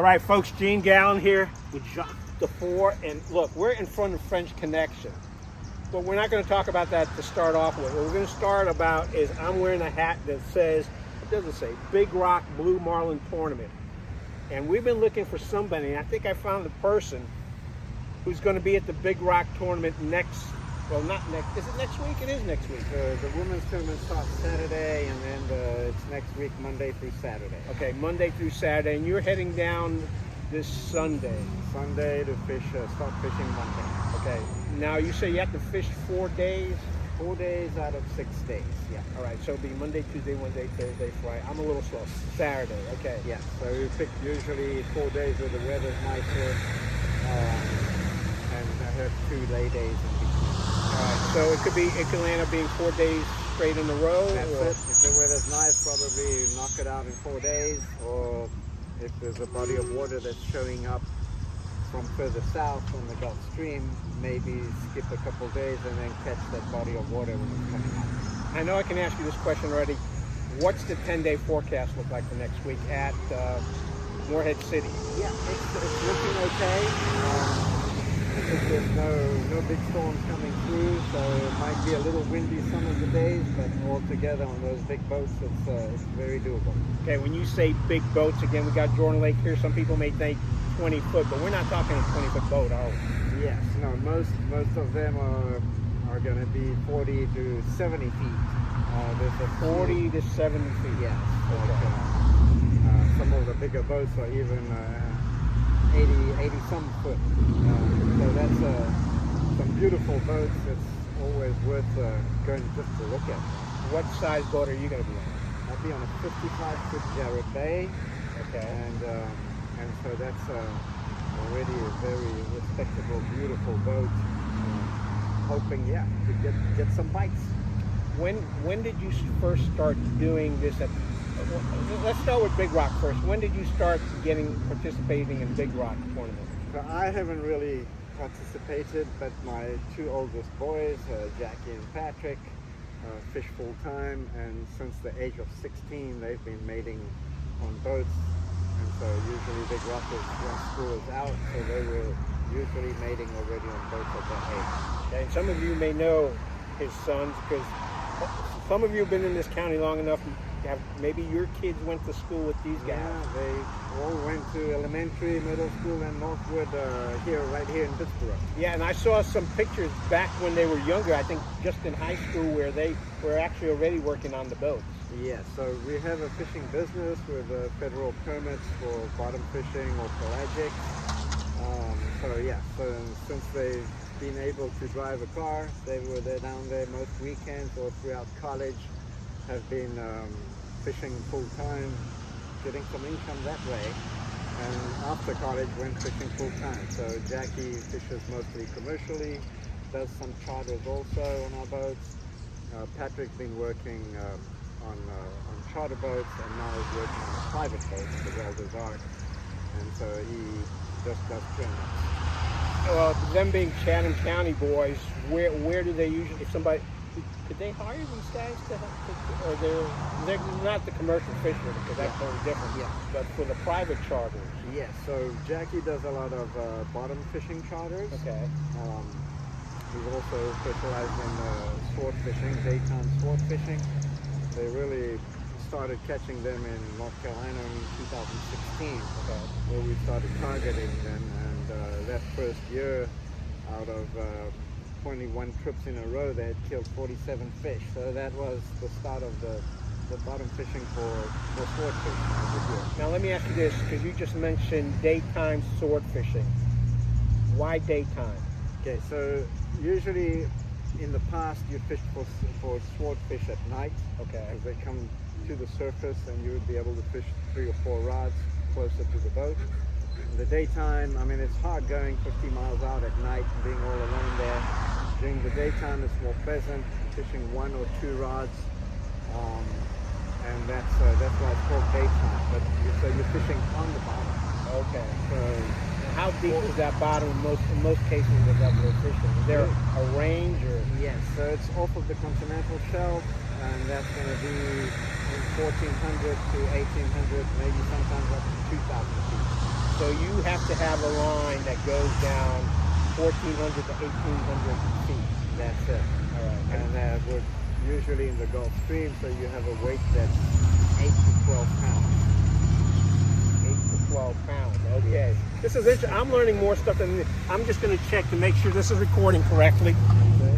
right, folks, Galin here with Jacques Dufour, and look, we're in front of French Connection, but we're not going to talk about that to start off with. What we're going to start about is I'm wearing a hat that says, what does it say? Big Rock Blue Marlin Tournament. And we've been looking for somebody, and I think I found the person who's going to be at the Big Rock Tournament next, well, not next, is it next week? It is next week. The women's tournament starts Saturday, and then it's next week, Monday through Saturday. Okay, Monday through Saturday, and you're heading down this Sunday. Sunday to fish, start fishing Monday. Okay, now you say you have to fish 4 days? 4 days out of 6 days, yeah. All right, so it'll be Monday, Tuesday, Wednesday, Thursday, Friday. I'm a little slow. Saturday, okay. Yeah, so we pick usually 4 days where the weather's nicer, and I have 2 lay days in between. All right, so it could land up being 4 days straight in a row? That's or? it. If the weather's nice, probably knock it out in 4 days, or if there's a body of water that's showing up from further south on the Gulf Stream, maybe skip a couple days and then catch that body of water when it's coming up. I know I can ask you this question already. What's the 10-day forecast look like for next week at Morehead City? Yeah, it's looking okay. I think there's no big storms coming through, so it might be a little windy some of the days, but altogether on those big boats, it's very doable. Okay, when you say big boats, again, we got Jordan Lake here. Some people may think 20 foot, but we're not talking a 20-foot boat, are we? Yes, no, most of them are going to be 40 to 70 feet. There's a 40 to 70 feet. Yes. Okay. Some of the bigger boats are even 80 some foot. So that's some beautiful boats. It's always worth going just to look at. What size boat are you going to be on? I'll be on a 55-foot Jarrett Bay. Okay. And so that's already a very respectable, beautiful boat. Hoping, to get some bites. When did you first start doing this? Let's start with Big Rock first. When did you start participating in Big Rock tournament? So I haven't really participated, but my 2 oldest boys, Jackie and Patrick, fish full time, and since the age of 16, they've been mating on boats. And so usually Big Rock is when school is out, so they were usually mating already on boats at that age. Okay, and some of you may know his sons, because some of you have been in this county long enough. Maybe your kids went to school with these guys. Yeah, they all went to elementary, middle school, and Northwood right here in Pittsburgh. Yeah, and I saw some pictures back when they were younger, I think just in high school, where they were actually already working on the boats. Yeah, so we have a fishing business with federal permits for bottom fishing or pelagic. So since they've been able to drive a car, they're down there most weekends or throughout college, have been fishing full time, getting some income that way. And after college, went fishing full time. So Jackie fishes mostly commercially, does some charters also on our boats. Patrick's been working on charter boats, and now is working on private boats, the Welder's Ark, and so he just does tournaments. Well, them being Chatham County boys, where do they usually, could they hire these guys to help, or they're not the commercial fishermen, because that's totally different, but for the private charters? Yes, so Jackie does a lot of bottom fishing charters. Okay. He's also specialized in sword fishing, daytime sword fishing. They really started catching them in North Carolina in 2016, where we started targeting them, and that first year, out of 21 trips in a row, they had killed 47 fish. So that was the start of the bottom fishing for sword fishing. Now let me ask you this, because you just mentioned daytime sword fishing. Why daytime? Okay, so usually in the past you fished for swordfish at night. Okay. As they come to the surface, and you would be able to fish 3 or 4 rods closer to the boat. In the daytime, I mean, it's hard going 50 miles out at night and being all alone there. During the daytime, it's more pleasant, fishing 1 or 2 rods, and that's why it's called daytime. But so you're fishing on the bottom. Okay. So how deep is that bottom in most cases of that we're fishing? Is there a range, or? Yes, so it's off of the continental shelf, and that's going to be in 1,400 to 1,800, maybe sometimes up to 2,000 feet. So you have to have a line that goes down 1,400 to 1,800 feet. That's it. All right. And we're usually in the Gulf Stream, so you have a weight that's 8 to 12 pounds. 8 to 12 pounds. Okay. This is interesting. I'm learning more stuff than I'm just going to check to make sure this is recording correctly. Okay.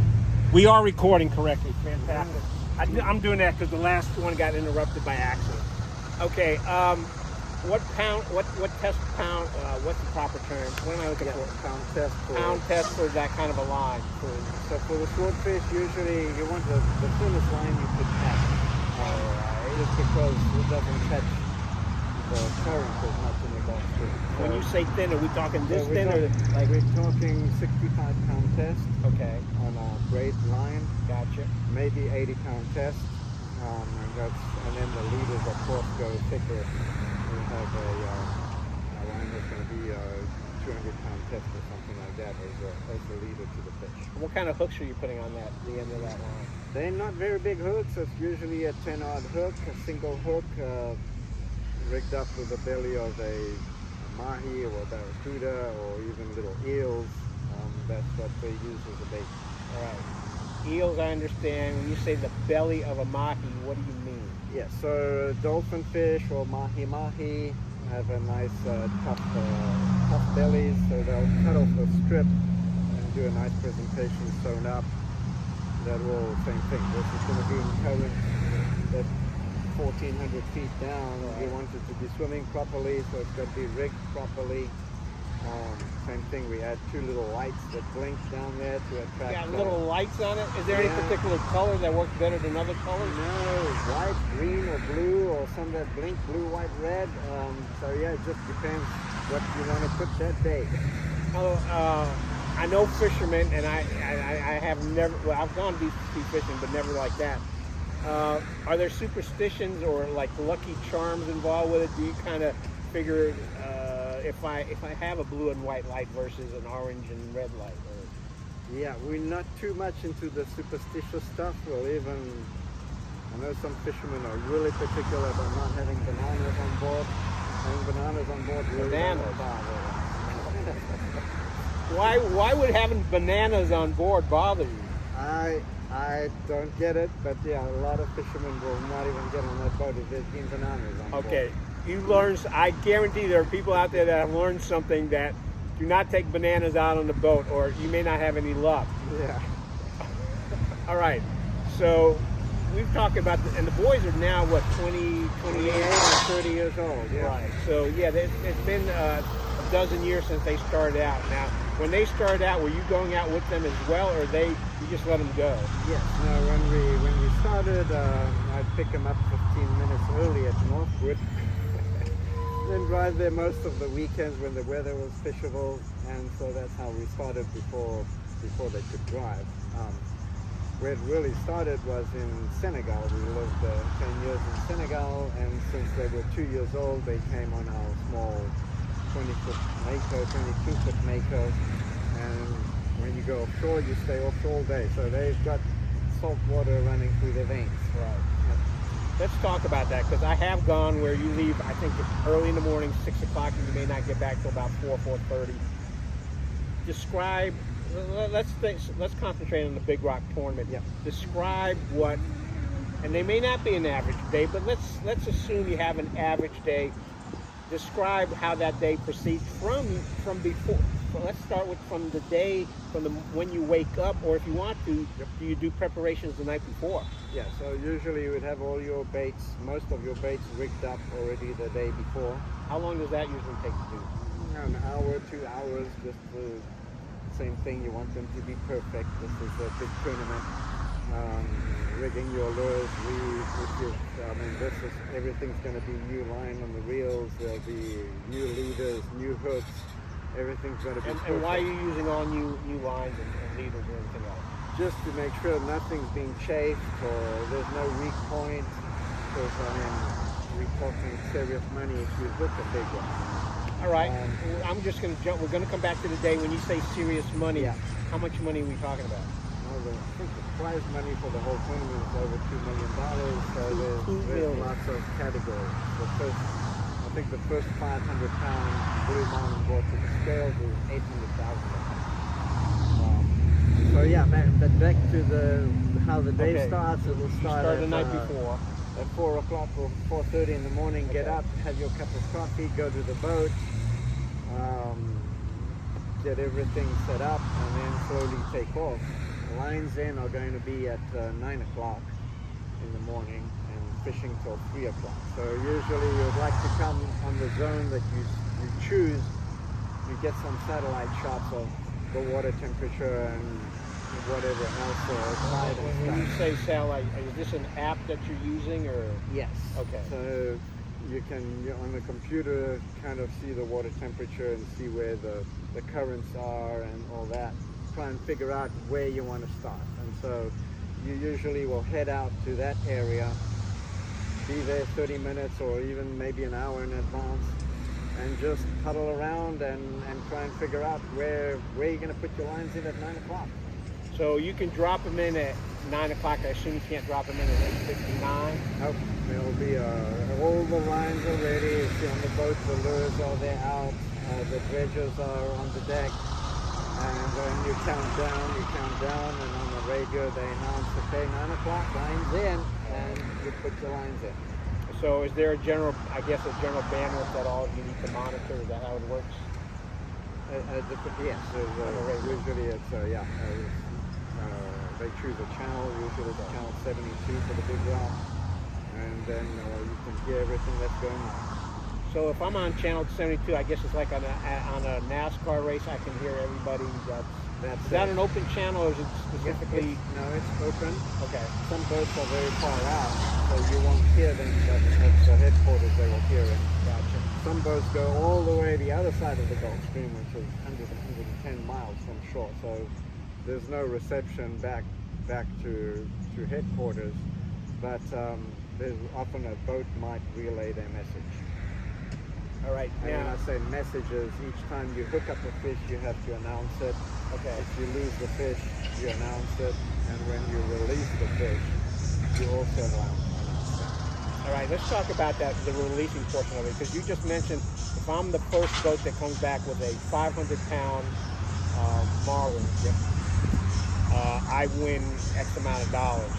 We are recording correctly. Fantastic. I'm doing that because the last one got interrupted by accident. Okay. What pound? What test pound? What's the proper term? What am I looking for? Pound test. Pound test for that kind of a line. So for the swordfish, usually you want the thinnest line you could catch. Just because it doesn't catch the current as much in the Gulf Stream. When you say thin, are we talking this thin or like we're talking 65-pound test? Okay. On a braid line. Gotcha. Maybe 80-pound test. And then the leaders, of course, go thicker. We have a line that's going to be a 200-pound test or something like that as the leader to the fish. What kind of hooks are you putting on the end of that line? They're not very big hooks. It's usually a 10-odd hook, a single hook, rigged up with the belly of a mahi or barracuda or even little eels. That's what they use as a bait. All right. Eels, I understand. When you say the belly of a mahi, what do you mean? Yeah, so dolphin fish or mahi have a nice tough bellies, so they'll cut off a strip and do a nice presentation sewn up. That will, same thing. This is going to be in current at 1,400 feet down. Right. You want it to be swimming properly, so it's got to be rigged properly. Same thing, we add 2 little lights that blink down there to attract. Got little lights on it? Is there any particular color that works better than other colors? No, white, green, or blue, or some that blink, blue, white, red. So yeah, it just depends what you want to put that bait. I know fishermen, and I have never, well, I've gone deep sea fishing, but never like that. Are there superstitions or like lucky charms involved with it? Do you kind of figure if I have a blue and white light versus an orange and red light? Or... Yeah, we're not too much into the superstitious stuff. Well, even I know some fishermen are really particular about not having bananas on board. Having bananas on board really Bananas. bother. Why would having bananas on board bother you? I don't get it, but yeah, a lot of fishermen will not even get on that boat if there's been bananas on board. Okay, you learned. I guarantee there are people out there that have learned something that do not take bananas out on the boat, or you may not have any luck. Yeah. All right, so we've talked about, and the boys are now what, 28 or 30 years old. Yeah. Right. So yeah, it's been a dozen years since they started out. Now, when they started out, were you going out with them as well, or you just let them go? Yes. No. When we started, I'd pick them up 15 minutes early at Northwood, then drive there most of the weekends when the weather was fishable, and so that's how we started before they could drive. Where it really started was in Senegal. We lived 10 years in Senegal, and since they were 2 years old, they came on our small 20-foot Mako, 22-foot Mako, and when you go offshore, you stay offshore all day. So they've got salt water running through their veins. Right. Let's talk about that, because I have gone where you leave, I think early in the morning, 6 o'clock, and you may not get back till about 4:30. Describe, let's concentrate on the Big Rock tournament. Yeah. Describe what, and they may not be an average day, but let's assume you have an average day. Describe how that day proceeds from before. So let's start with from the day, when you wake up, or if you want to, do you do preparations the night before? Yeah, so usually you would have all your baits, most of your baits rigged up already the day before. How long does that usually take to do? An hour, 2 hours, just the same thing. You want them to be perfect. This is a big tournament. Rigging your lures, everything's going to be new line on the reels. There'll be new leaders, new hooks. Everything's going to be perfect. And why are you using all new lines and leaders and everything else? Just to make sure nothing's being chafed or there's no weak point. Because we're talking serious money if you hook a big one. All right, I'm just going to jump. We're going to come back to the day when you say serious money. Yeah. How much money are we talking about? Well, I think the prize money for the whole tournament is over $2 million. So there's lots of categories. The think the first 500-pound blue marlin brought to the scales was 800,000. So yeah, but back to how the day Okay. starts. It will You start start the at, night before. at 4 o'clock or 4:30 in the morning. Get Okay. up, have your cup of coffee, go to the boat, get everything set up, and then slowly take off. Lines in are going to be at 9 o'clock in the morning and fishing till 3 o'clock. So usually you would like to come on the zone that you choose. You get some satellite shots of the water temperature and whatever else tide and When you stuff. say satellite, is this an app that you're using, or? Yes. Okay. So you can, on the computer, kind of see the water temperature and see where the currents are and all that. Try and figure out where you want to start. And so you usually will head out to that area, be there 30 minutes or even maybe an hour in advance, and just puddle around and try and figure out where you're going to put your lines in at 9 o'clock. So you can drop them in at 9 o'clock. I assume you can't drop them in at 8:59. Nope, there'll be all the lines are ready. If you're on the boat, the lures are there out, the dredgers are on the deck, and then you count down, and on the radio they announce, okay, 9 o'clock, lines in, and you put your lines in. So is there a general bandwidth that all of you need to monitor? Is that how it works? Yes, usually it's, they choose a channel, usually it's channel 72 for the big route, and then you can hear everything that's going on. So if I'm on channel 72, I guess it's like on a NASCAR race, I can hear everybody. Is that an open channel, or is it specifically? No, it's open. Okay. Some boats are very far out, so you won't hear them, but at the headquarters they will hear it. Gotcha. Some boats go all the way the other side of the Gulf Stream, which is 110 miles from shore, so there's no reception back to headquarters, but there's often a boat might relay their message. All right. And when Now, I say messages, each time you hook up a fish, you have to announce it. okay. If you lose the fish, you announce it, and when you release the fish, you also announce it. All right. Let's talk about the releasing portion of it, because you just mentioned if I'm the first boat that comes back with a 500-pound marlin, I win X amount of dollars.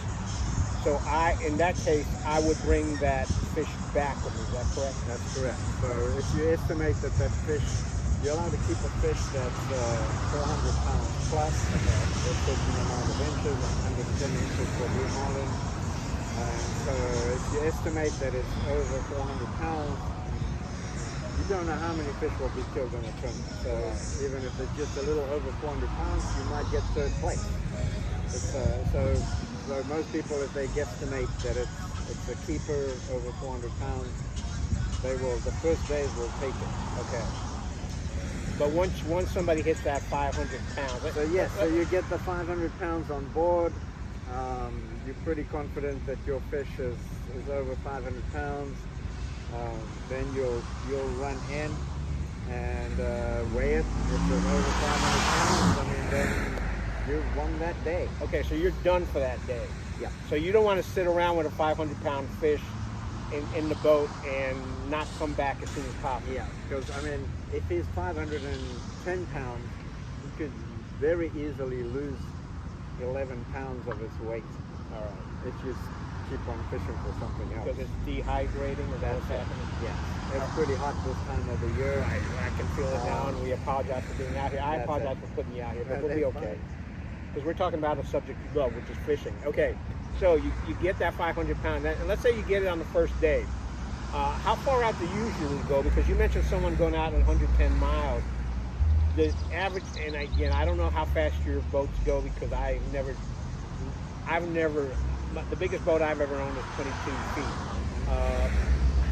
So in that case, I would bring that fish back with me. Is that correct? That's correct. So if you estimate that fish, you're allowed to keep a fish that's 400 pounds plus, a certain amount of inches, 110 inches for blue marlin. And so if you estimate that it's over 400 pounds, you don't know how many fish will be killed in a tournament. So even if it's just a little over 400 pounds, you might get third place. So most people, if they guesstimate that it's a keeper over 400 pounds, the first days will take it. Okay. But once somebody hits that 500 pounds, So you get the 500 pounds on board. You're pretty confident that your fish is over 500 pounds. Then you'll run in and weigh it. If it's over 500 pounds, I mean, then you've won that day. okay, so you're done for that day. Yeah. So you don't want to sit around with a 500-pound fish in the boat and not come back as soon as possible. Yeah, because I mean, if he's 510 pounds, he could very easily lose 11 pounds of his weight. All right. If you keep on fishing for something else. Because it's dehydrating, or that's That's it. happening? Yeah, it's pretty hot this time of the year. I can feel it now, and we apologize for being out here. I That's apologize it. for putting you out here, but That's we'll be fine. okay. Because we're talking about a subject you love, which is fishing. Okay, so you get that 500-pound, and let's say you get it on the first day. How far out do you usually go? Because you mentioned someone going out in 110 miles. The average, and again, I don't know how fast your boats go, because the biggest boat I've ever owned is 22 feet.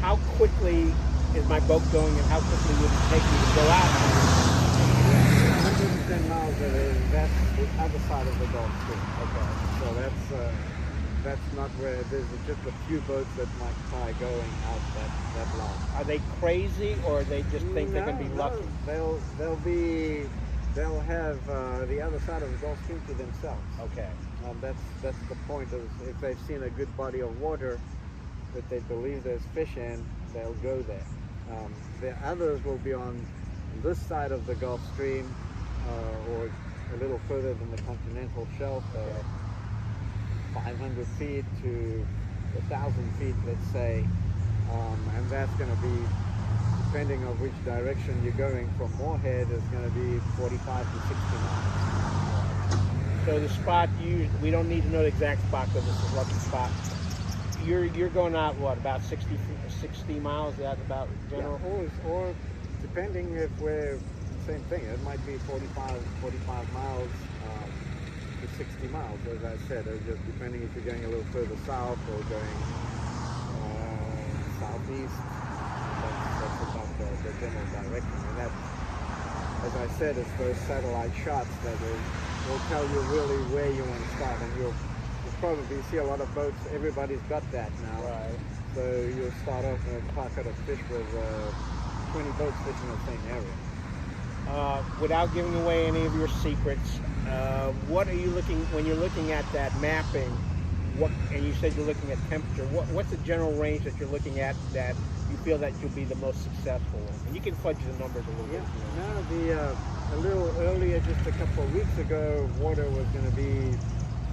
How quickly is my boat going, and how quickly would it take me to go out? 110 miles, that's the other side of the Gulf Stream. Okay. So that's not where, there's just a few boats that might try going out that long. Are they crazy, or they just think they're going to be lucky? They'll have the other side of the Gulf Stream to themselves. Okay. That's the point, is if they've seen a good body of water that they believe there's fish in, they'll go there. The others will be on this side of the Gulf Stream, or a little further than the continental shelf, 500 feet to 1,000 feet, let's say, and that's going to be, depending on which direction you're going from Moorhead, is going to be 45 to 60 miles. So the spot we don't need to know the exact spot because this is a lucky spot. You're going out what, about 60 miles? Is that about general? Yeah, or depending if we're same thing. It might be 45 miles to 60 miles, as I said. It's just depending if you're going a little further south or going southeast. That's about the general direction. And that, as I said, it's those satellite shots that will tell you really where you want to start. And you'll probably see a lot of boats. Everybody's got that now. Right. So you'll start off in a pocket of fish with 20 boats fishing in the same area. Without giving away any of your secrets, what are you looking, when you're looking at that mapping, and you said you're looking at temperature, what's the general range that you're looking at that you feel that you'll be the most successful in? And you can fudge the numbers a little bit. No, a little earlier, just a couple of weeks ago, water was going to be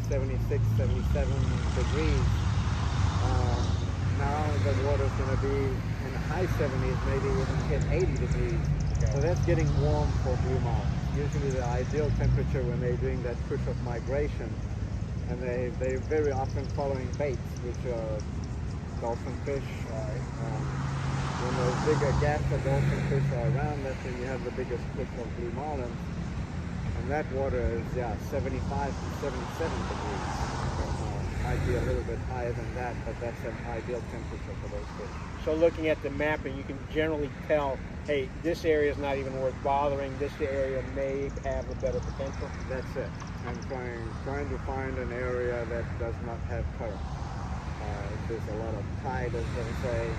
76, 77 degrees. Now the water's going to be in the high 70s, maybe even hit 80 degrees. Okay. So that's getting warm for blue marlin. Usually the ideal temperature when they're doing that push of migration, and they're very often following baits, which are dolphin fish. When those bigger gaster dolphin fish are around, that's when you have the biggest push of blue marlin. And that water is 75 to 77 degrees. Might be a little bit higher than that, but that's an ideal temperature for those fish. So looking at the mapping, you can generally tell, hey, this area is not even worth bothering. This area may have a better potential. That's it. I'm trying to find an area that does not have current. If there's a lot of tide, as they say,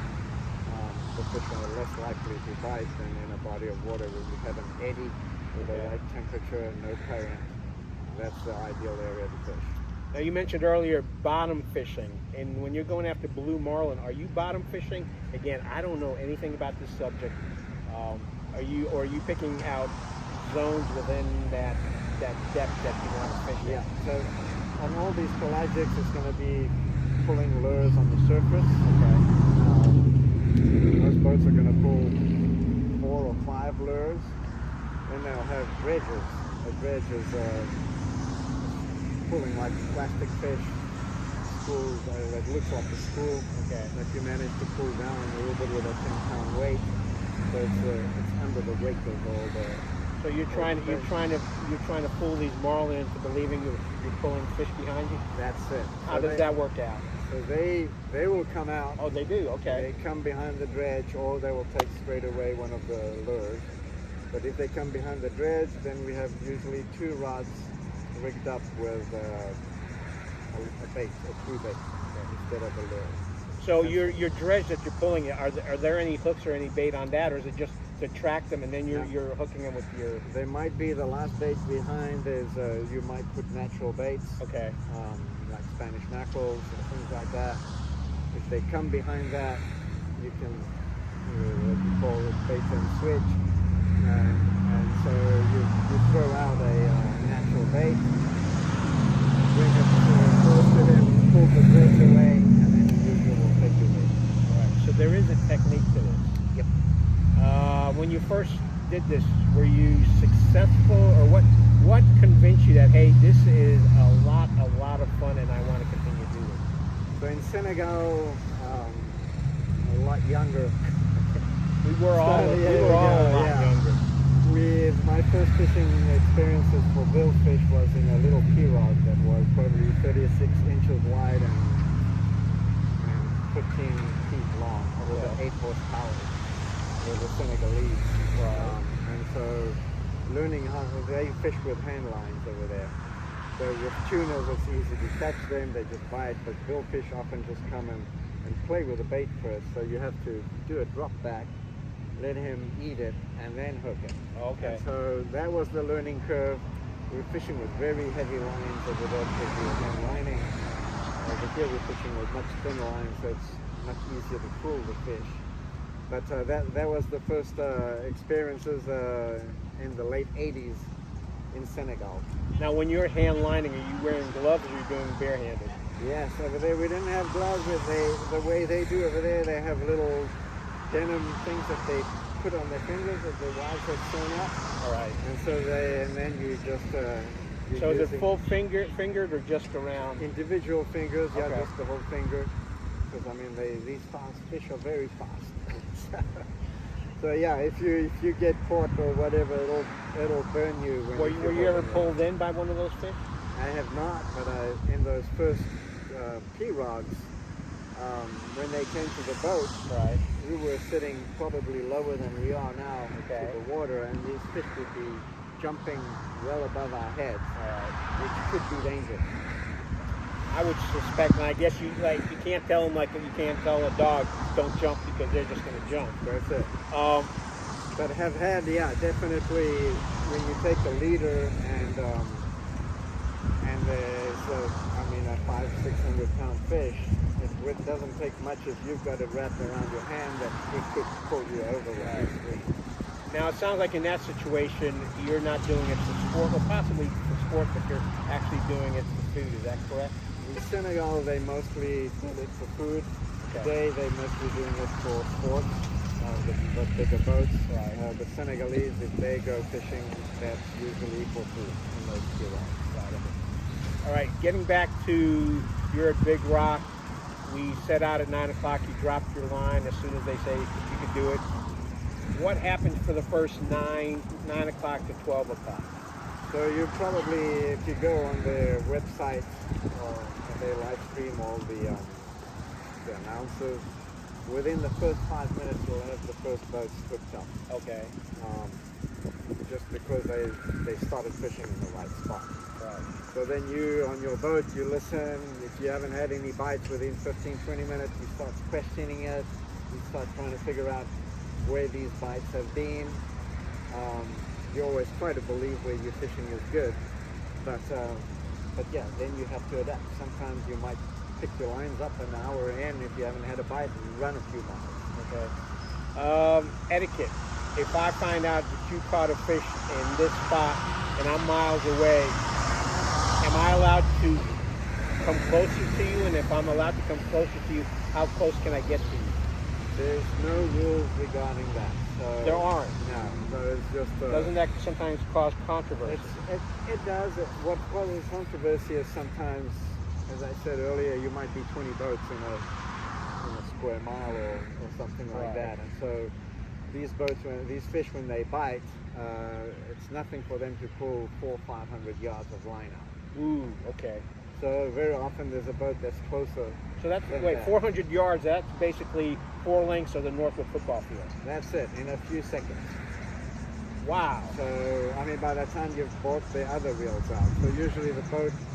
the fish are less likely to bite than in a body of water where you have an eddy with the right temperature and no current. That's the ideal area to fish. Now you mentioned earlier bottom fishing, and when you're going after blue marlin, are you bottom fishing? Again, I don't know anything about this subject. Are you picking out zones within that depth that you want to fish in? Yeah. So on all these pelagics, it's going to be pulling lures on the surface. Okay. Most boats are going to pull 4 or 5 lures. Then they'll have dredges. A dredge is pulling like plastic fish, schools, that looks like a school, that you manage to pull down a little bit with a 10-pound weight. So it's under the weight of all the. So you're trying to fool these marlin into believing you're pulling fish behind you. That's it. How does that work out? So they will come out. Oh, they do. Okay. They come behind the dredge, or they will take straight away one of the lures. But if they come behind the dredge, then we have usually 2 rods rigged up with a bait, a true bait, instead of a lure. So your dredge that you're pulling, are there any hooks or any bait on that, or is it just to track them and then you're hooking them with your? There might be the last bait behind. You might put natural baits, okay, like Spanish mackerels and things like that. If they come behind that, you can what you call it bait and switch, and so you throw out a natural bait, bring it close to them, pull the dredge away, and then you will take your bait. Right. So there is a technique to this. Yep. When you first did this, were you successful, or what convinced you that, hey, this is a lot of fun and I want to continue doing it? So in Senegal, a lot younger. We were all a lot younger. My first fishing experiences for billfish was in a little P-rod that was probably 36 inches wide and 15 feet long. It was an 8 horsepower. It was a Senegalese. And so learning how they fish with hand lines over there. So with tunas it's easy to catch them, they just bite, but billfish often just come and play with the bait first. So you have to do a drop back, let him eat it, and then hook it. Okay. And so that was the learning curve. We were fishing with very heavy lines over there because we were hand lining. Over here we're fishing with much thinner lines, so it's much easier to fool the fish. But that was the first experiences in the late 80s in Senegal. Now, when you're hand lining, are you wearing gloves or are you doing barehanded? Yes, over there we didn't have gloves. The way they do over there, they have little denim things that they put on their fingers that their wives have sewn up. All right. And then you just. So is it full fingered or just around? Individual fingers, yeah, Okay. just the whole finger. Because I mean, these fast fish are very fast. So yeah, if you get caught or whatever, it'll burn you. Were you ever pulled in by one of those fish? I have not, but in those first pirogues, when they came to the boat, Right. we were sitting probably lower than we are now Okay. to the water, and these fish would be jumping well above our heads, All right. which could be dangerous. I would suspect, and I guess you can't tell them like you can't tell a dog don't jump because they're just going to jump. That's it. Um, But have had, yeah, definitely when you take a leader and there's a 500-600 pound fish, it doesn't take much if you've got it wrapped around your hand that it could pull you over with your screen. Now it sounds like in that situation you're not doing it for sport, or possibly for sport, but you're actually doing it for food. Is that correct? In Senegal, they mostly do it for food. Okay. Today, they're mostly doing it for sport, the bigger boats. Right. The Senegalese, if they go fishing, that's usually for food in those pirogues. All right, getting back to you're at Big Rock. We set out at 9 o'clock. You dropped your line as soon as they say you could do it. What happens for the first 9 o'clock to 12 o'clock? So you probably, if you go on their website, and they live stream all the announcers, within the first 5 minutes you'll have the first boats hooked up. Okay. Just because they started fishing in the right spot. Right. So then you, on your boat, you listen. If you haven't had any bites within 15, 20 minutes, you start questioning it. You start trying to figure out where these bites have been. You always try to believe where your fishing is good. But yeah, then you have to adapt. Sometimes you might pick your lines up an hour in if you haven't had a bite and run a few miles. Okay. Etiquette. If I find out that you caught a fish in this spot and I'm miles away, am I allowed to come closer to you? And if I'm allowed to come closer to you, how close can I get to you? There's no rules regarding that. So There aren't. No, so it's just... Doesn't that sometimes cause controversy? It does. What causes controversy is sometimes, as I said earlier, you might be 20 boats in a square mile or something like Right. that. And so these fish, when they bite, it's nothing for them to pull 400 or 500 yards of line out. Ooh, okay. So very often there's a boat that's closer. So that's, than wait, that. 400 yards, that's basically 4 lengths of the Northwood football field. That's it, in a few seconds. Wow. So, I mean, by the time you've brought the other reels out, so usually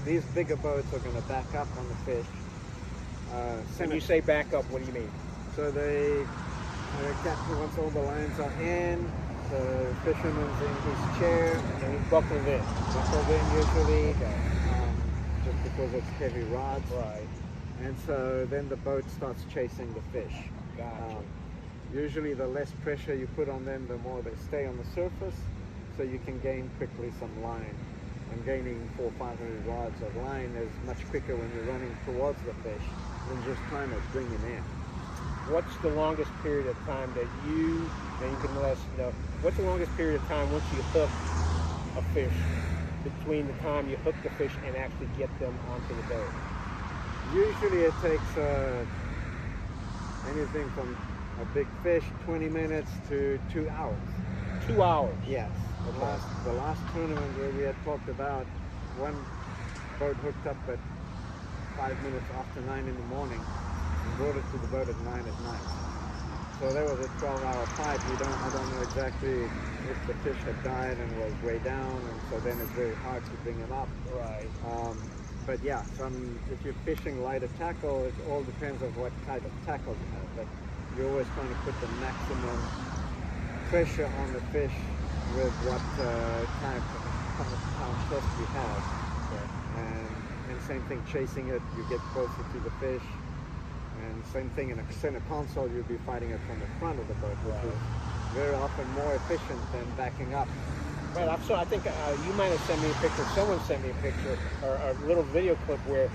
these bigger boats are going to back up on the fish. When you say back up, what do you mean? So the captain, once all the lines are in, the fisherman's in his chair, And he's buckled in. buckled in usually, Okay. just because it's heavy rods. Right. And so then the boat starts chasing the fish. Gotcha. Usually the less pressure you put on them, the more they stay on the surface, so you can gain quickly some line. And gaining 400 or 500 rods of line is much quicker when you're running towards the fish than just trying to bring him in. What's the longest period of time that you can let us know, what's the longest period of time once you hook a fish, between the time you hook the fish and actually get them onto the boat? Usually it takes anything from a big fish, 20 minutes to 2 hours. 2 hours. Yes. Okay. The last tournament where we had talked about, one boat hooked up at 5 minutes after 9 in the morning and brought it to the boat at 9 at night. So there was a 12-hour fight. I don't know exactly if the fish had died and was way down, and so then it's very hard to bring him up. Right. But yeah, if you're fishing lighter tackle, it all depends on what type of tackle you have. But you're always trying to put the maximum pressure on the fish with what kind of pound test you have. Okay. And same thing, chasing it, you get closer to the fish, And same thing in a center console, you'll be fighting it from the front of the boat, which is very often more efficient than backing up. Right, I think you might have sent me a picture, someone sent me a picture, or a little video clip where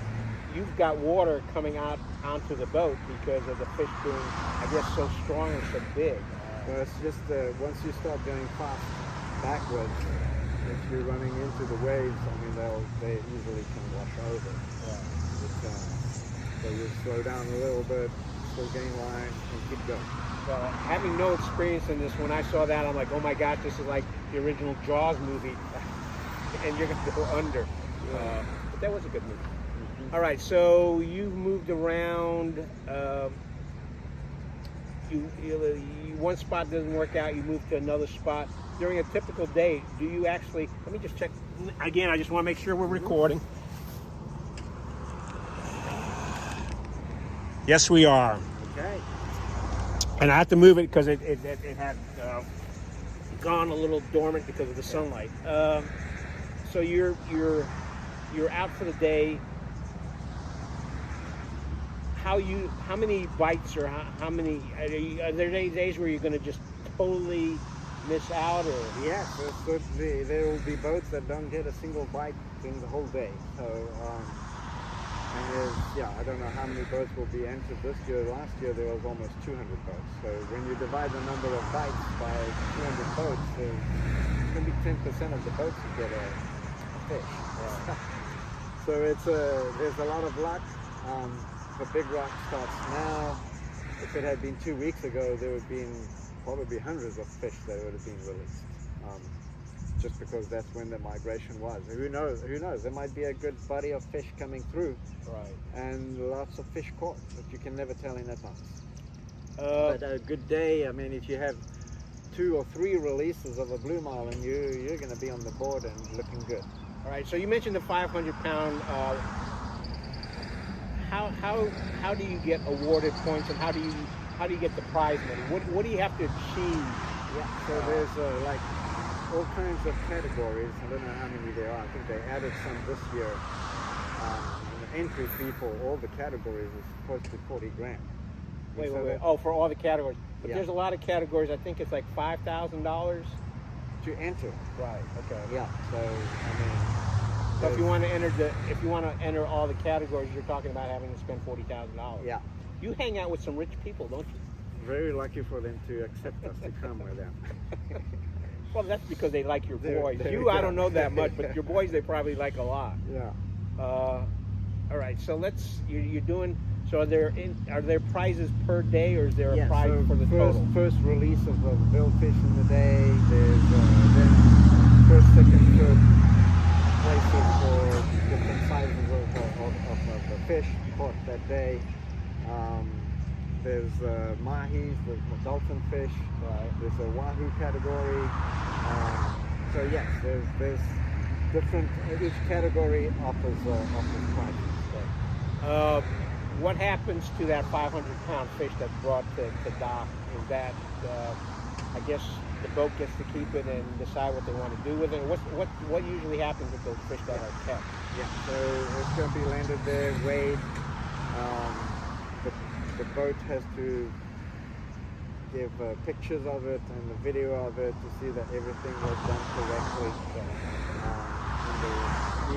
you've got water coming out onto the boat because of the fish being, I guess, so strong and so big. Well, it's just once you start going fast backwards, if you're running into the waves, I mean, they easily can wash over. So you slow down a little bit, still gain line, and keep going. Well, having no experience in this, when I saw that, I'm like, oh my gosh, this is like the original Jaws movie, and you're going to go under. But that was a good movie. Mm-hmm. All right, so you've moved around. One spot doesn't work out, you move to another spot. During a typical day, do you actually, let me just check, again, I just want to make sure we're recording. Yes, we are. Okay. And I have to move it because it had gone a little dormant because of the sunlight. So you're out for the day. How many bites or how many are there days where you're going to just totally miss out? Or yes, there will be boats that don't get a single bite in the whole day. So I don't know how many boats will be entered this year. Last year there was almost 200 boats. So when you divide the number of bites by 200 boats, there's maybe 10% of the boats who get a fish. So there's a lot of luck. The big rock starts now. If it had been 2 weeks ago, there would have been probably hundreds of fish that would have been released. Just because that's when the migration was. Who knows? There might be a good body of fish coming through. Right. And lots of fish caught, but you can never tell in advance. But a good day, I mean, if you have 2 or 3 releases of a blue marlin, you're going to be on the board and looking good. All right, so you mentioned the 500-pound. How do you get awarded points, and how do you get the prize money? What do you have to achieve? Yeah, so there's like all kinds of categories. I don't know how many there are. I think they added some this year. And the entry fee for all the categories is close to 40 grand. Wait. Oh, for all the categories. But Yeah. there's a lot of categories. I think it's like $5,000 to enter. Right. Okay. Yeah. So I mean, So if you want to enter all the categories, you're talking about having to spend $40,000. yeah, You hang out with some rich people, don't you? very lucky for them to accept us to come with them. Well, that's because they like your There- boys. there You, we I go. don't know that much, but your boys they probably like a lot. Yeah. All right, so you're doing. So are there prizes per day, or is there a prize so for the total? first release of a billfish in the day. There's then first, second, third places for different sizes of the fish caught that day. There's mahis, there's dolphin fish. Right. There's a wahoo category. So yes, there's different. Each category offers prizes. What happens to that 500-pound fish that's brought to dock? Is that I guess the boat gets to keep it and decide what they want to do with it? What usually happens with those fish that are kept? Yeah, so it's going to be landed there, weighed. The boat has to give pictures of it and the video of it to see that everything was done correctly. And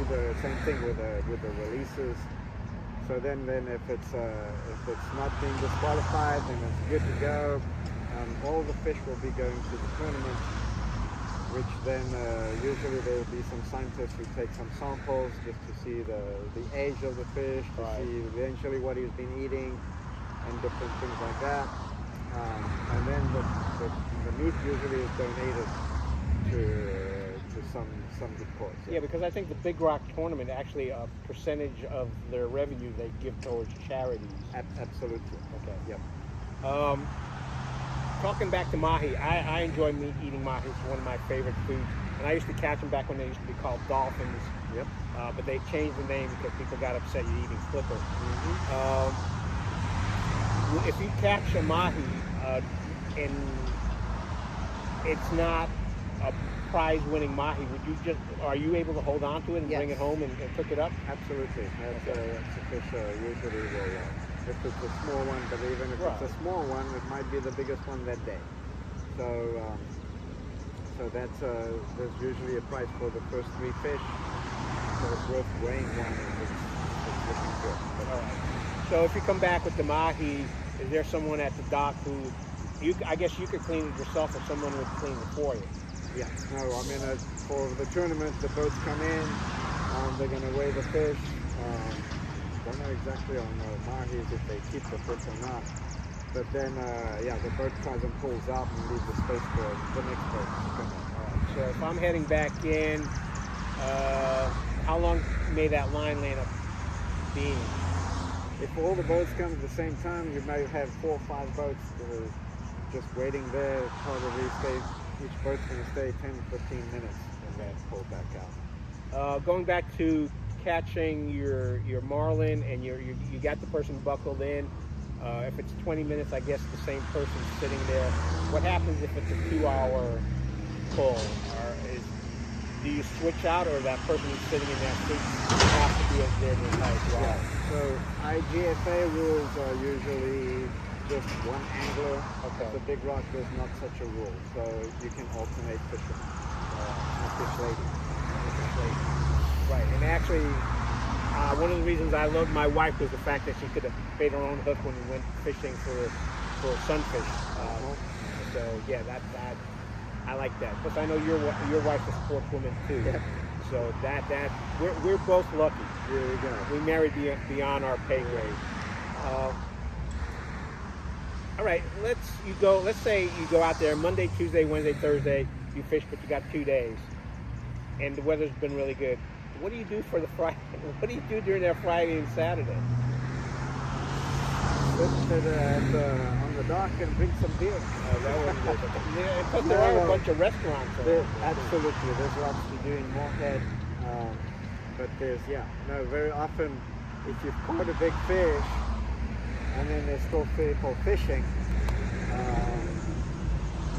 either same thing with the releases. So then if it's not being disqualified, then it's good to go. All the fish will be going to the tournament, which then usually there will be some scientists who take some samples just to see the age of the fish, to see eventually what he's been eating, and different things like that. And then the meat usually is donated to some good cause. Yeah, because I think the Big Rock tournament, actually a percentage of their revenue they give towards charities. Absolutely. Okay. Yep. Talking back to mahi, I enjoy eating mahi. It's one of my favorite foods. And I used to catch them back when they used to be called dolphins. Yep. But they changed the name because people got upset you're eating flipper. If you catch a mahi and it's not a prize-winning mahi, are you able to hold on to it and bring it home and cook it up? Absolutely. That's a fish usually will if it's a small one, but even if Right. it's a small one, it might be the biggest one that day. So, so that's there's usually a price for the first 3 fish. So it's worth weighing one if it's looking good. But, All right. So if you come back with the mahi, is there someone at the dock who, I guess you could clean it yourself, or someone would clean it for you? yeah, no, I mean for the tournament, the boats come in. They're going to weigh the fish. Don't know exactly on mahis if they keep the fish or not. But then, yeah, the boat comes and pulls out and leaves the space for the next boat to come in. All right. So if I'm heading back in, how long may that line land up being? If all the boats come at the same time, you may have 4 or 5 boats just waiting there. Probably each boat's going to stay 10, 15 minutes and then pull back out. Going back to catching your marlin, and you got the person buckled in. If it's 20 minutes, I guess the same person's sitting there. What happens if it's a 2-hour pull? Do you switch out, or that person who's sitting in that seat has to be there the entire while? Yeah. So IGFA rules are usually just one angler. Okay. The big rock there's not such a rule, so you can alternate fishing. Fish lady. Right, and actually, one of the reasons I loved my wife was the fact that she could have made her own hook when we went fishing for sunfish. So yeah, that I like that. Plus, I know your wife's a sportswoman too. Yeah. So we're both lucky. Here we go. We married beyond our pay grade. All right, let's say you go out there Monday, Tuesday, Wednesday, Thursday. You fish, but you got 2 days, and the weather's been really good. What do you do for the Friday? What do you do during that Friday and Saturday? Sit on the dock and drink some beer. Yeah, plus there are a bunch of restaurants around. Absolutely, there's lots to do in Moorhead. But there's, very often if you've caught a big fish and then there's still people fishing,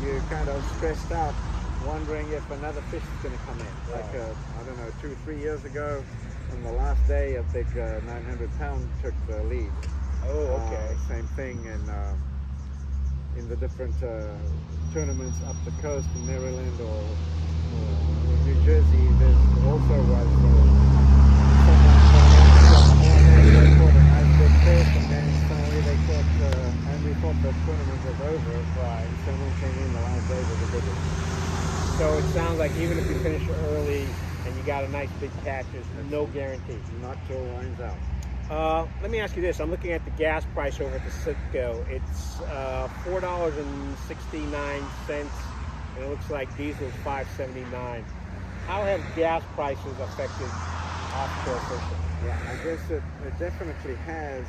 you're kind of stressed out, wondering if another fish is going to come in. Like, I don't know, 2 or 3 years ago, on the last day, a big 900-pound took the lead. Oh, okay. Same thing in the different tournaments up the coast in Maryland or in New Jersey. There's also was someone caught a nice big fish, and then suddenly they caught, and we thought the tournament was over. Right. And someone came in the last day with a big one. So it sounds like even if you finish early and you got a nice big catch, there's no guarantee. Not till it winds out. Let me ask you this. I'm looking at the gas price over at the Citgo. It's $4.69, and it looks like diesel's $5.79. How have gas prices affected offshore fishing? Yeah, I guess it definitely has.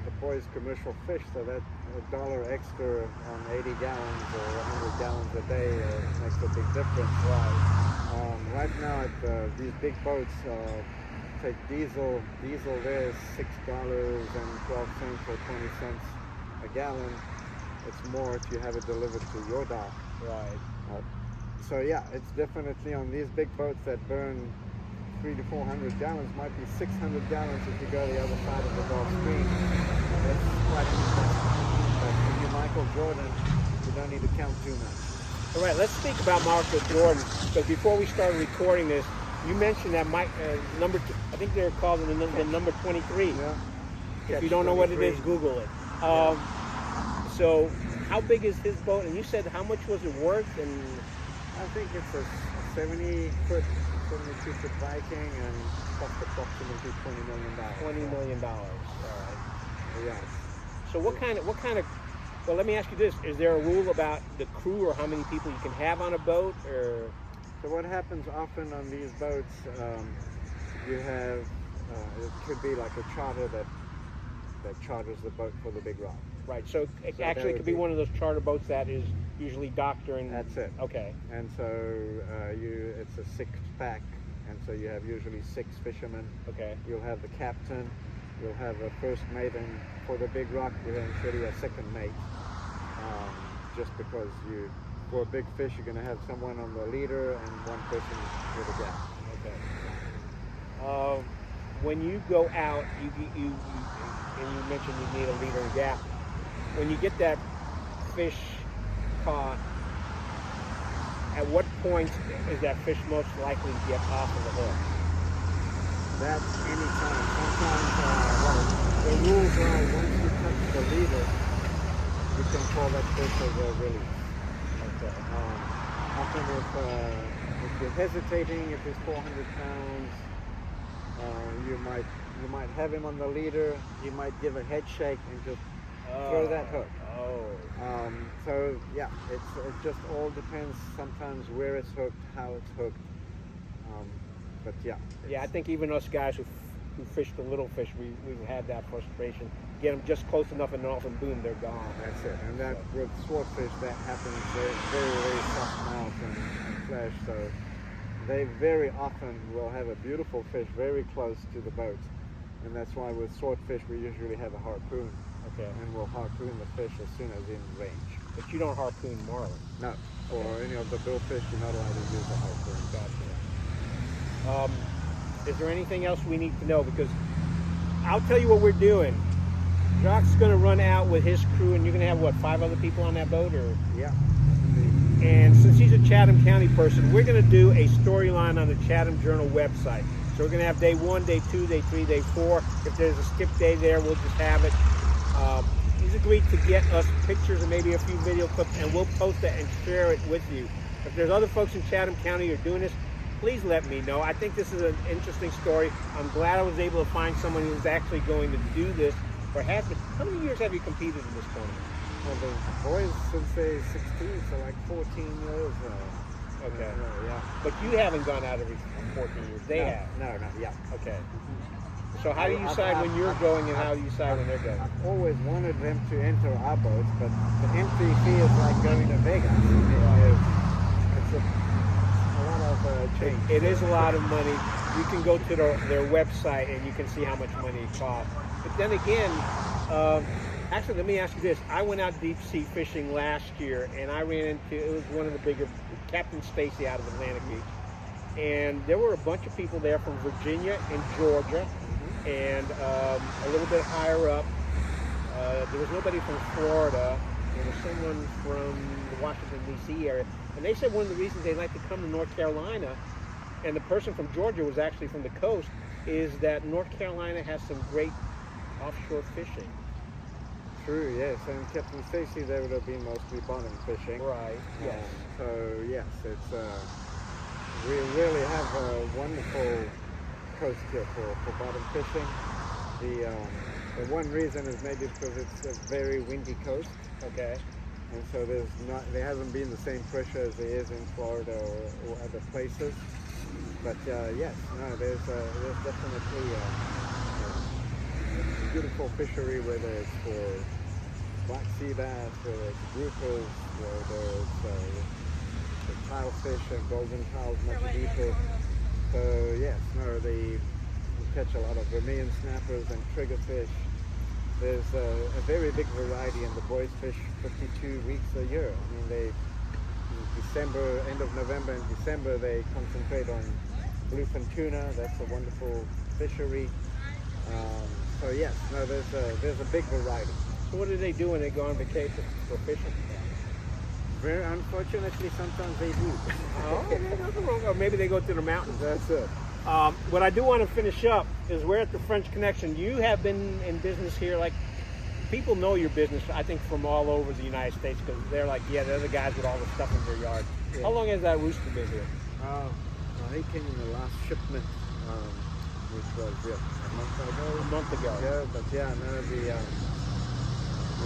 The boys commercial fish, so that $1 extra on 80 gallons or 100 gallons a day makes a big difference. Right. Right now at these big boats, take diesel there is $6.12 or 20 cents a gallon. It's more if you have it delivered to your dock. Right. So yeah, it's definitely on these big boats that burn 300 to 400 gallons, might be 600 gallons if you go the other side of the Gulf Stream. That's quite interesting. But when you're Michael Jordan, you don't need to count too much. All right, let's speak about Michael Jordan, because before we started recording this, you mentioned that number, I think they're called the number 23. Yeah. If you don't know what it is, Google it. So how big is his boat? And you said how much was it worth? And I think it's a 72-foot Viking and cost approximately $20 million. $20 million. All right. Yeah. So what kind of? Well, let me ask you this: is there a rule about the crew or how many people you can have on a boat, or? So what happens often on these boats? You have it could be like a charter that charters the boat for the big rod. Right. So actually, it could be one of those charter boats that is usually docked during. That's it. Okay. And so it's a 6-pack, and so you have usually 6 fishermen. Okay. You'll have the captain, you'll have a first mate, and for the big rock, you have usually a second mate. Just because for a big fish, you're going to have someone on the leader and one person with a gap. Okay. When you go out, and you mentioned you need a leader and gap. When you get that fish caught, at what point is that fish most likely to get off of the hook? That's any time. Sometimes, well, the rules are once you touch the leader, you can call that fish as a release. Okay. Often if you're hesitating, if it's 400 pounds, you might have him on the leader. He might give a head shake and just throw that hook. So yeah, it just all depends sometimes where it's hooked, how it's hooked. But yeah. Yeah, I think even us guys who fish the little fish, we've had that frustration. Get them just close enough and often boom, they're gone. That's it. And that with swordfish, that happens. They're very, very soft mouth and flesh, so they very often will have a beautiful fish very close to the boat. And that's why with swordfish, we usually have a harpoon. Okay. And we'll harpoon the fish as soon as in range. But you don't harpoon marlin. No. For any of the billfish, you're not allowed to use a harpoon. Gotcha. Is there anything else we need to know? Because I'll tell you what we're doing. Jacques' going to run out with his crew, and you're going to have, what, 5 other people on that boat? Or? Yeah. And since he's a Chatham County person, we're going to do a storyline on the Chatham Journal website. So we're going to have day 1, day 2, day 3, day 4. If there's a skip day there, we'll just have it. He's agreed to get us pictures and maybe a few video clips, and we'll post it and share it with you. If there's other folks in Chatham County who are doing this, please let me know. I think this is an interesting story. I'm glad I was able to find someone who's actually going to do this. For half. How many years have you competed in this tournament? Well, the boys since they're 16, so like 14 years. Okay. Yeah. But you haven't gone out every 14 years. They have. No, yeah. Okay. So how do you decide when you're going and how do you decide when they're going? I've always wanted them to enter our boats, but the entry fee is like going to Vegas. It's a lot of change. It is a lot of money. You can go to their website and you can see how much money it costs. But then again, actually, let me ask you this. I went out deep sea fishing last year, and I ran into, it was one of the bigger, Captain Stacy out of Atlantic Beach. And there were a bunch of people there from Virginia and Georgia, and a little bit higher up. There was nobody from Florida. There was someone from the Washington, D.C. area. And they said one of the reasons they like to come to North Carolina, and the person from Georgia was actually from the coast, is that North Carolina has some great offshore fishing. True, yes. And Captain Stacy, they would have been mostly bottom fishing. Right, yes. So, yes, it's we really have a wonderful coast here for bottom fishing. The one reason is maybe because it's a very windy coast. Okay. And so there hasn't been the same pressure as there is in Florida or other places. But yes, no, there's definitely a beautiful fishery, whether it's for black sea bass, whether it's groupers, whether it's the tilefish and golden tiles much deeper. So yes, no, you catch a lot of Vermilion snappers and triggerfish. There's a very big variety, and the boys fish 52 weeks a year. I mean, in December, end of November and December, they concentrate on bluefin tuna. That's a wonderful fishery. So yes, no, there's a big variety. So what do they do when they go on vacation for fishing? Very unfortunately, sometimes they do. Oh, there's nothing wrong. Or maybe they go to the mountains. That's it. What I do want to finish up is we're at the French Connection. You have been in business here, like, people know your business, I think, from all over the United States, because they're like, yeah, they're the guys with all the stuff in their yard. Yeah. How long has that rooster been here? Well, he came in the last shipment, which was a month ago. A month ago. Yeah, but yeah, no,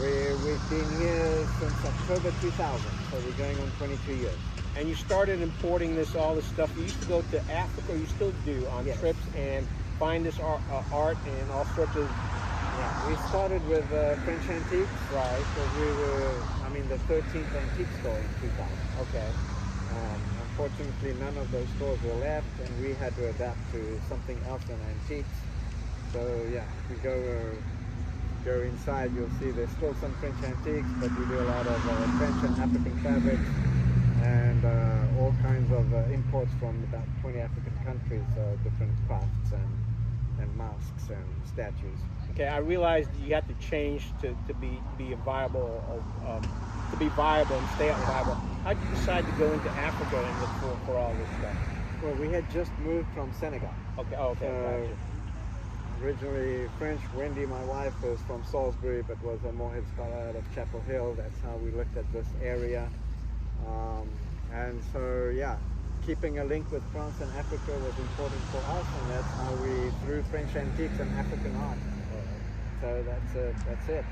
we've been here since October 2000, so we're going on 22 years. And you started importing all this stuff. You used to go to Africa, or you still do, on trips and find this art and all sorts of... Yeah, we started with French antiques, right? Because we were, the 13th antique store in 2000. Okay. Unfortunately, none of those stores were left, and we had to adapt to something else than antiques. So yeah, if you go inside, you'll see there's still some French antiques, but we do a lot of French and African fabrics, and all kinds of imports from about 20 African countries, different crafts and masks and statues. Okay, I realized you have to change to be viable and stay out viable. How did you decide to go into Africa and look for all this stuff? Well, we had just moved from Senegal. Okay, gotcha. Originally French. Wendy, my wife, is from Salisbury, but was a Moorhead scholar out of Chapel Hill. That's how we looked at this area. And so, yeah, keeping a link with France and Africa was important for us, and that's how we threw French antiques and African art. So that's it.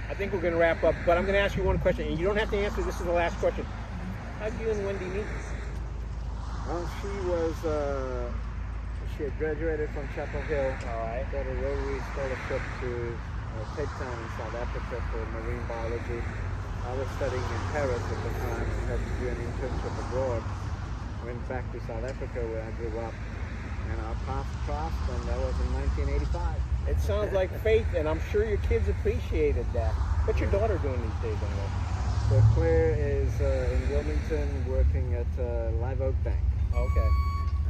I think we're going to wrap up, but I'm going to ask you one question, and you don't have to answer. This is the last question. How did you and Wendy meet? Well, she had graduated from Chapel Hill. All right. Got a Rotary scholarship to Cape Town in South Africa for marine biology. I was studying in Paris at the time and had to do an internship abroad. Went back to South Africa where I grew up, and our paths crossed, and that was in 1985. It sounds like fate, and I'm sure your kids appreciated that. What's your daughter doing these days, anyway? So Claire is in Wilmington working at Live Oak Bank. Okay.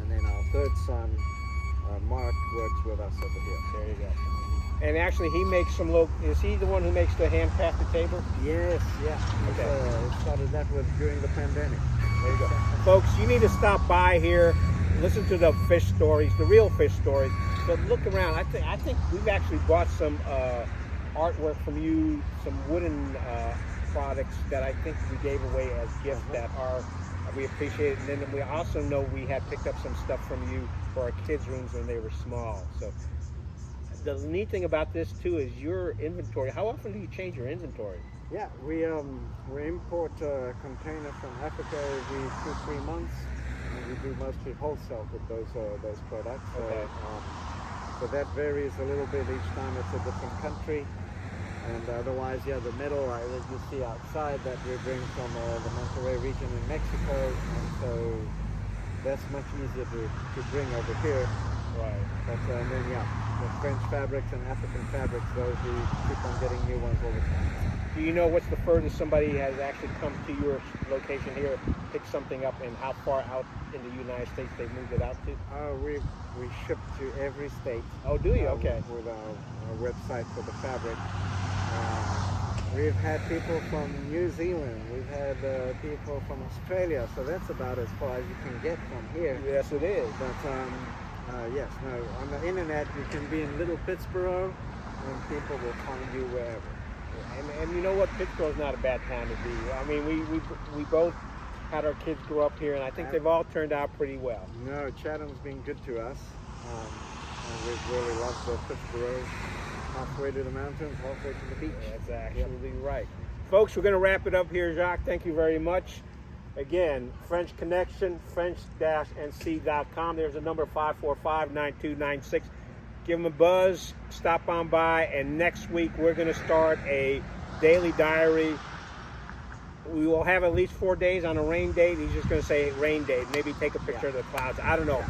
And then our third son, Mark, works with us over here. There you go. And actually, he makes is he the one who makes the handcrafted table? Yes, yeah. Okay. He started that during the pandemic. There you go. Folks, you need to stop by here, listen to the fish stories, the real fish stories, but look around. I think we've actually bought some artwork from you, some wooden products that I think we gave away as gifts that we appreciate. And then we also know we had picked up some stuff from you for our kids' rooms when they were small. So the neat thing about this too is your inventory. How often do you change your inventory? Yeah, we import a container from Africa every 2-3 months, and we do mostly wholesale with those products. Okay. So that varies a little bit each time. It's a different country, and otherwise, yeah, the metal that you see outside that we bring from the Monterey region in Mexico, and so that's much easier to bring over here. Right. But and then the French fabrics and African fabrics, those we keep on getting new ones all the time. Do you know what's the furthest somebody has actually come to your location here, picked something up, and how far out in the United States they've moved it out to? We ship to every state. Oh, do you? Okay. With our website for the fabric. We've had people from New Zealand. We've had people from Australia. So that's about as far as you can get from here. Yes, it is. But on the internet you can be in Little Pittsburgh, and people will find you wherever. And you know what? Pittsburgh's not a bad town to be. I mean, we both had our kids grow up here, and I think they've all turned out pretty well. No, Chatham's been good to us. And we've really loved the Pittsburgh. Halfway to the mountains, halfway to the beach. That's absolutely right. Folks, we're going to wrap it up here. Jacques, thank you very much. Again, French Connection, French-NC.com. There's a number 545-9296. Give them a buzz, stop on by, and next week we're going to start a daily diary. We will have at least 4 days on a rain date. He's just going to say rain date. Maybe take a picture of the clouds. I don't know.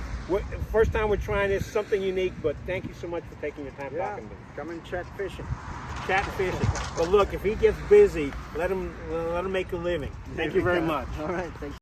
First time we're trying this, something unique, but thank you so much for taking your time talking to me. Come and chat fishing. Chat fishing. But look, if he gets busy, let him make a living. Thank you very much. All right, thank you.